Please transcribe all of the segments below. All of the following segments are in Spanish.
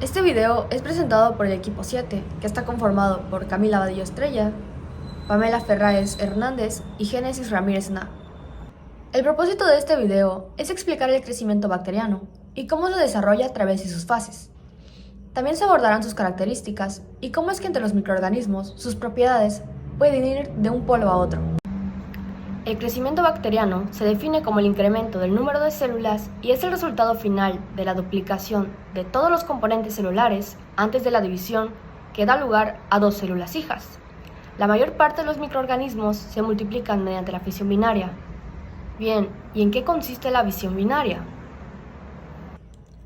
Este video es presentado por el equipo 7, que está conformado por Camila Vadillo Estrella, Pamela Ferraez Hernández y Génesis Ramírez Na. El propósito de este video es explicar el crecimiento bacteriano y cómo se desarrolla a través de sus fases. También se abordarán sus características y cómo es que entre los microorganismos sus propiedades pueden ir de un polo a otro. El crecimiento bacteriano se define como el incremento del número de células y es el resultado final de la duplicación de todos los componentes celulares antes de la división que da lugar a dos células hijas. La mayor parte de los microorganismos se multiplican mediante la fisión binaria. Bien, ¿y en qué consiste la fisión binaria?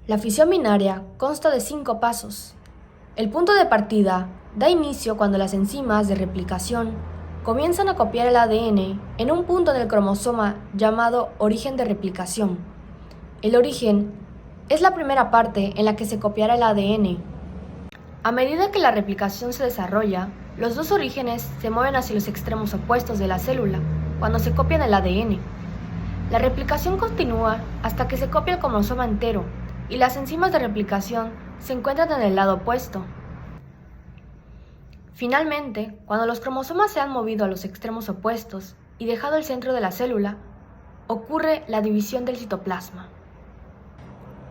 La fisión binaria consta de 5 pasos. El punto de partida da inicio cuando las enzimas de replicación comienzan a copiar el ADN en un punto del cromosoma llamado origen de replicación. El origen es la primera parte en la que se copiará el ADN. A medida que la replicación se desarrolla, los dos orígenes se mueven hacia los extremos opuestos de la célula cuando se copian el ADN. La replicación continúa hasta que se copia el cromosoma entero y las enzimas de replicación se encuentran en el lado opuesto. Finalmente, cuando los cromosomas se han movido a los extremos opuestos y dejado el centro de la célula, ocurre la división del citoplasma.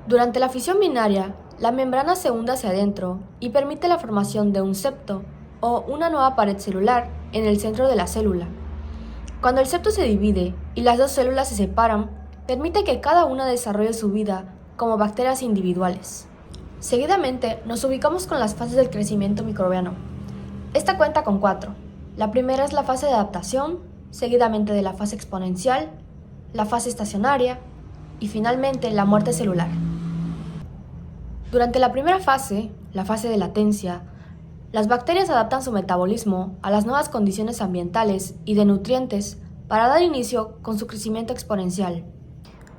Durante la fisión binaria, la membrana se hunde hacia adentro y permite la formación de un septo o una nueva pared celular en el centro de la célula. Cuando el septo se divide y las dos células se separan, permite que cada una desarrolle su vida como bacterias individuales. Seguidamente, nos ubicamos con las fases del crecimiento microbiano. Esta cuenta con 4. La primera es la fase de adaptación, seguidamente de la fase exponencial, la fase estacionaria y finalmente la muerte celular. Durante la primera fase, la fase de latencia, las bacterias adaptan su metabolismo a las nuevas condiciones ambientales y de nutrientes para dar inicio con su crecimiento exponencial.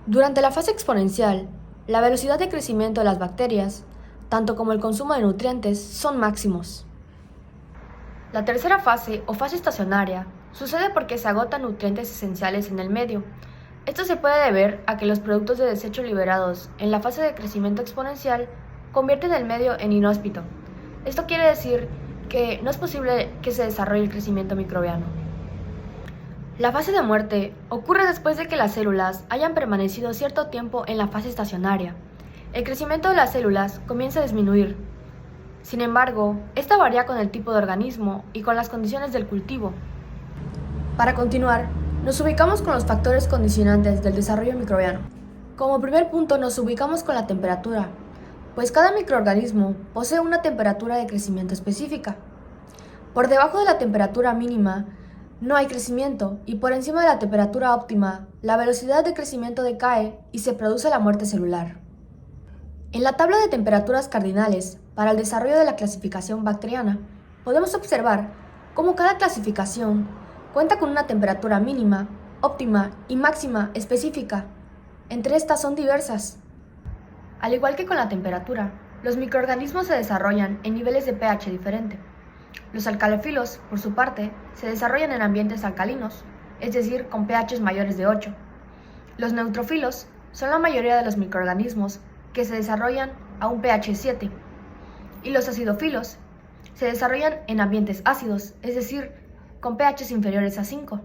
Durante la fase exponencial, la velocidad de crecimiento de las bacterias, tanto como el consumo de nutrientes, son máximos. La tercera fase, o fase estacionaria, sucede porque se agotan nutrientes esenciales en el medio. Esto se puede deber a que los productos de desecho liberados en la fase de crecimiento exponencial convierten el medio en inhóspito. Esto quiere decir que no es posible que se desarrolle el crecimiento microbiano. La fase de muerte ocurre después de que las células hayan permanecido cierto tiempo en la fase estacionaria. El crecimiento de las células comienza a disminuir. Sin embargo, esta varía con el tipo de organismo y con las condiciones del cultivo. Para continuar, nos ubicamos con los factores condicionantes del desarrollo microbiano. Como primer punto nos ubicamos con la temperatura, pues cada microorganismo posee una temperatura de crecimiento específica. Por debajo de la temperatura mínima no hay crecimiento y por encima de la temperatura óptima la velocidad de crecimiento decae y se produce la muerte celular. En la tabla de temperaturas cardinales para el desarrollo de la clasificación bacteriana, podemos observar cómo cada clasificación cuenta con una temperatura mínima, óptima y máxima específica. Entre estas son diversas. Al igual que con la temperatura, los microorganismos se desarrollan en niveles de pH diferente. Los alcalofilos, por su parte, se desarrollan en ambientes alcalinos, es decir, con pHs mayores de 8. Los neutrófilos son la mayoría de los microorganismos que se desarrollan a un pH 7, y los acidofilos se desarrollan en ambientes ácidos, es decir, con pHs inferiores a 5.